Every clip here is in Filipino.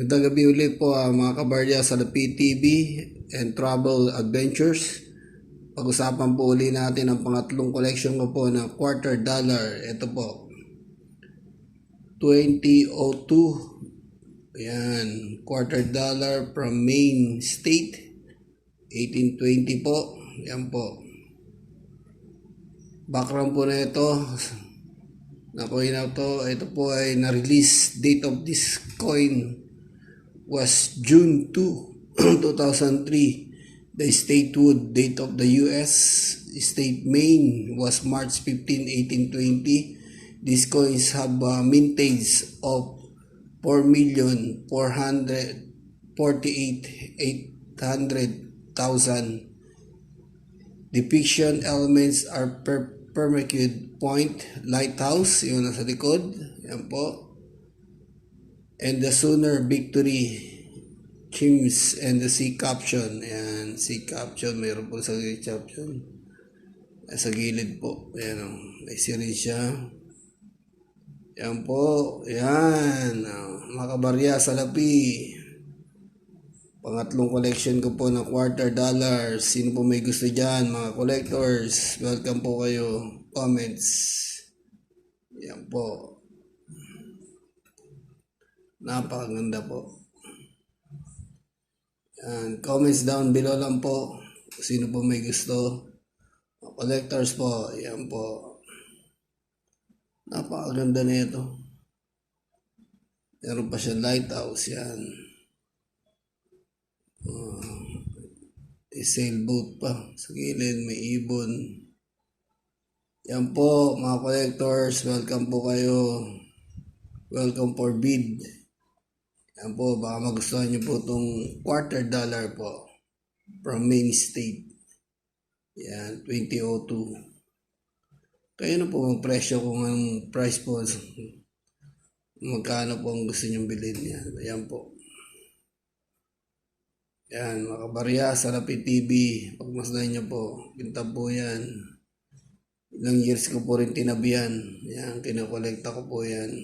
Magandang gabi ulit po mga kabarya sa Lapid TV and Travel Adventures. Pag-usapan po ulit natin ang pangatlong collection ko po ng quarter dollar. Ito po, 2002. Ayan, quarter dollar from Maine State, 1820 po. Ayan po. Background po na ito. Na coin na ito po ay na-release. Date of this coin was June 2, 2003. The statehood date of the U.S. state Maine was March 15, 1820. These coins have a mintage of 4,448,800,000. Depiction elements are Permacued Point Lighthouse, yun nasa likod, yan po. And the Sooner Victory Chimes and the sea caption. Ayan, sea caption. Mayroon po sa caption. Sa gilid po. Ayan, may series siya. Ayan po. Ayan. Mga kabarya sa Lapi. Pangatlong collection ko po ng quarter dollar. Sino po may gusto dyan? Mga collectors. Welcome po kayo. Comments. Ayan po. Napakaganda po. And comments down below lang po. Sino po may gusto. Collectors po. Yan po. Napakaganda na ito. Meron pa siya lighthouse. Yan. Sailboat pa. Sa gilid may ibon. Yan po mga collectors. Welcome po kayo. Welcome for bid. Yan po, baka magustuhan nyo po itong quarter dollar po from Maine State. Yan, 2002. Kayo na po ang presyo kung ang price po. Magkano po ang gusto nyo bilhin yan. Yan po. Yan, mga kabarya sa Lapid TV. Pagmasdan nyo po, pinta po yan. Ilang years ko po rin tinabihan. Yan, kinokolekta ko po yan.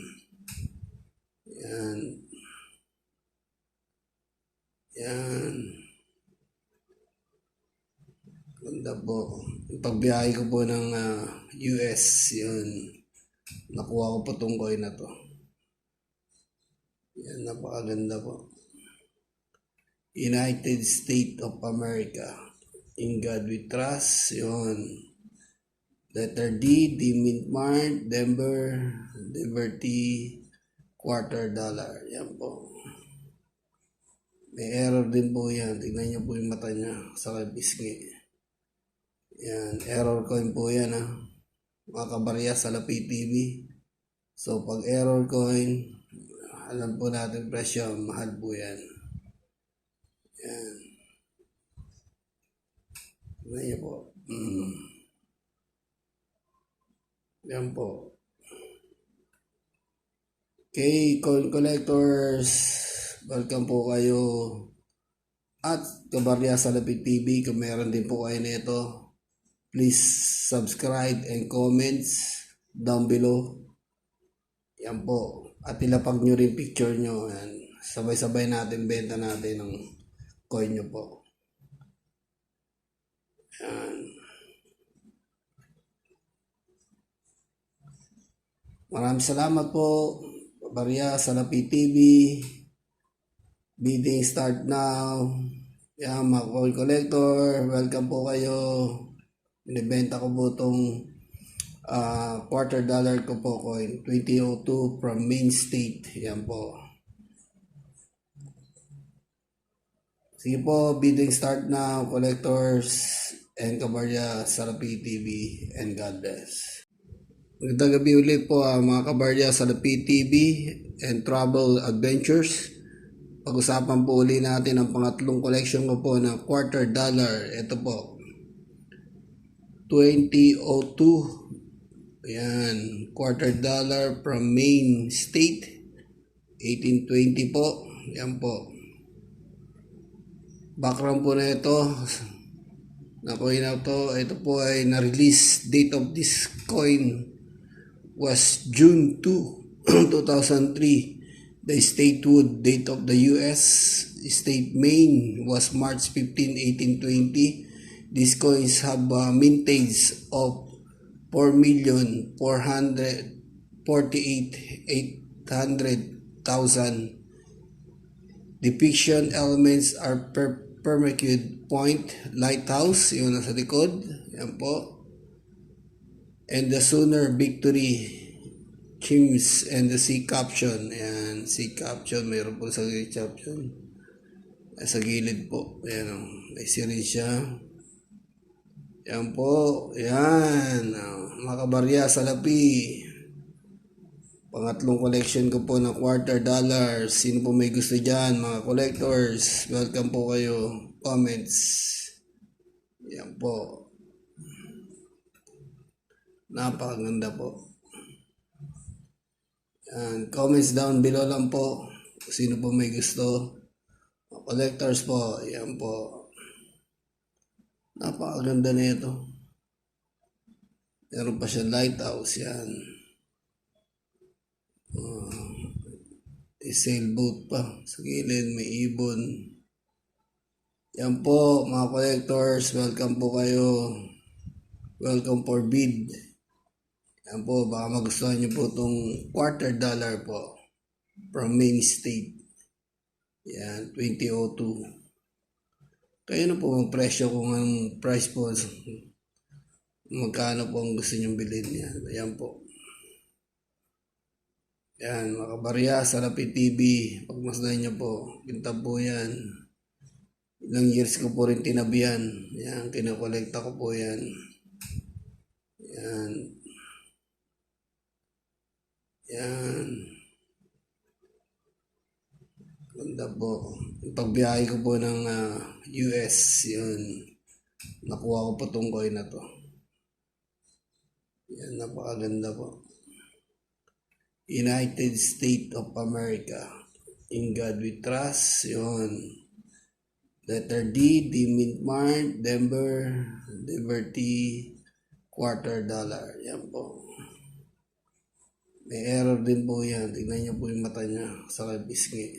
Yan. Yan. Ganda po. Pagbiyahe ko po ng US, yun. Nakuha ko po itong coin na to. Yan, napakaganda po. United States of America. In God we trust. Yun. Letter D, Mint Mart, Denver, Liberty, quarter dollar. Yan po. May error din po yan. Tignan niyo po yung mata niya sa pisngi. Yan. Error coin po yan mga kabarya sa Lapid TV. So pag error coin, alam po natin presyo. Mahal po yan. Yan. Tignan niyo po. Yan po. Okay, coin collectors. Welcome po kayo at kabarya sa Lapid TV. Kung meron din po kayo nito, please subscribe and comments down below. Yan po. At ilapag nyo rin picture nyo. Yan. Sabay-sabay natin benta natin ng coin nyo po. Yan. Maraming salamat po kabarya sa Lapid TV. Bidding start now. Yan, mga coin collector, welcome po kayo. Binibenta ko po itong quarter dollar ko po coin, 2002 from Maine State. Yan po. Sige po, bidding start now, collectors and kabarya sa Lapid TV, and God bless. Magandang gabi ulit po mga kabarya sa Lapid TV and Travel Adventures. Pag-usapan po ulit natin ang pangatlong collection ko po ng quarter dollar. Ito po, 2002. Ayan, quarter dollar from Maine State, 1820 po. Ayan po. Background po na ito. Na coin na ito po ay na-release. Date of this coin was June 2, 2003. The statehood date of the U.S. state Maine was March 15, 1820. These coins have a mintage of 4,448,800,000. Depiction elements are Permacued Point Lighthouse, yun nasa likod, yan po. And the Sooner Victory Chimes and the Sea Caption. Ayan, Sea Caption. Mayroon po sa Sea Caption. Sa gilid po. Ayan o. May series siya. Ayan po. Ayan. Mga kabarya, salapi. Pangatlong collection ko po ng $250. Sino po may gusto dyan, mga collectors? Welcome po kayo. Comments. Ayan po. Napakaganda po. Yan. Comments down below lang po. Sino po may gusto. Collectors po. Yan po. Napakaganda na ito. Meron pa siya lighthouse. Yan. Sailboat pa. Sa gilid may ibon. Yan po mga collectors. Welcome po kayo. Welcome for bid. Yan po, baka magustuhan nyo po itong $250 po from Maine State. Yan, 2002. Kayo na po ang presyo kung anong price po. Magkano po ang gusto nyong bilhin. Yan, yan po. Yan, mga kabarya, Salapi TV. Pagmasdan nyo po, kintab po yan. Ilang years ko po rin tinabihan. Yan, kinakolekta ko po yan. Yan. Yan. Ganda po. Pagbiyahe ko po ng US, yun. Nakuha ko po itong coin na to. Yan, napakaganda po. United States of America. In God we trust. Yun. Letter D, Mint Mart, Denver, Liberty, $250. Yan po. May error din po yan. Tignan niyo po yung mata niya sa bisngi.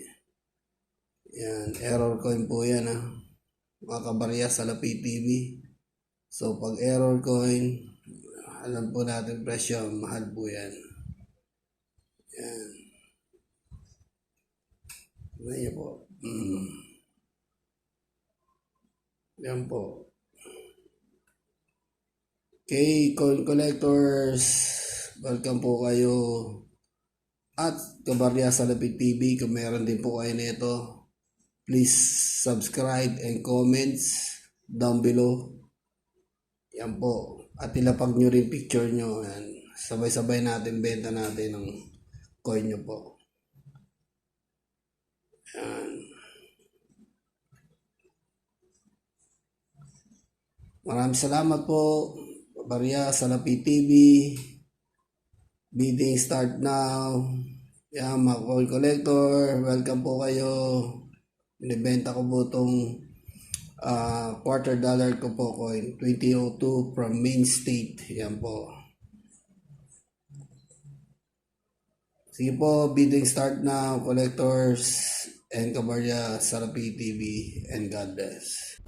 Yan. Error coin po yan ha. Mga kabarya sa Salapi TV. So pag error coin, alam po natin presyo. Mahal po yan. Yan. Tignan niyo po. Yan po. Okay, coin collectors. Welcome po kayo at kabarya sa Salapi TV. Kung meron din po kayo nito, please subscribe and comments down below. Yan po. At ilapag nyo rin picture nyo. Yan. Sabay-sabay natin benta natin ng coin nyo po. Yan. Maraming salamat po. Kabarya sa Salapi TV. Bidding start now. Yan, mga coin collector. Welcome po kayo. Binibenta ko po itong $250 ko po coin. 2002 from Maine State. Yan po. Sige po, bidding start now, collectors and kabarya sa Salapi TV, and God bless.